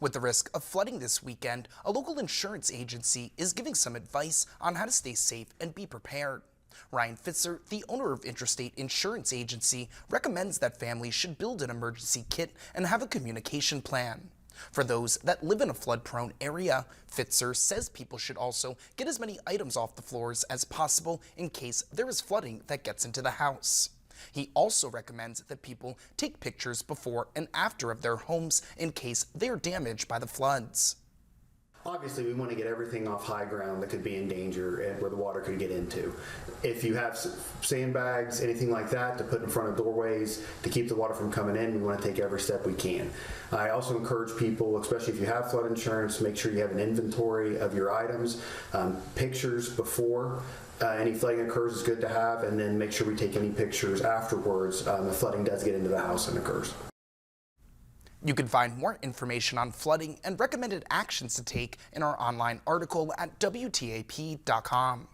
With the risk of flooding this weekend, a local insurance agency is giving some advice on how to stay safe and be prepared. Ryan Fitzer, the owner of Interstate Insurance Agency, recommends that families should build an emergency kit and have a communication plan. For those that live in a flood-prone area, Fitzer says people should also get as many items off the floors as possible in case there is flooding that gets into the house. He also recommends that people take pictures before and after of their homes in case they are damaged by the floods. Obviously, we want to get everything off high ground that could be in danger and where the water could get into. If you have sandbags, anything like that to put in front of doorways to keep the water from coming in, we want to take every step we can. I also encourage people, especially if you have flood insurance, make sure you have an inventory of your items. Pictures before any flooding occurs is good to have, and then make sure we take any pictures afterwards if flooding does get into the house and occurs. You can find more information on flooding and recommended actions to take in our online article at WTAP.com.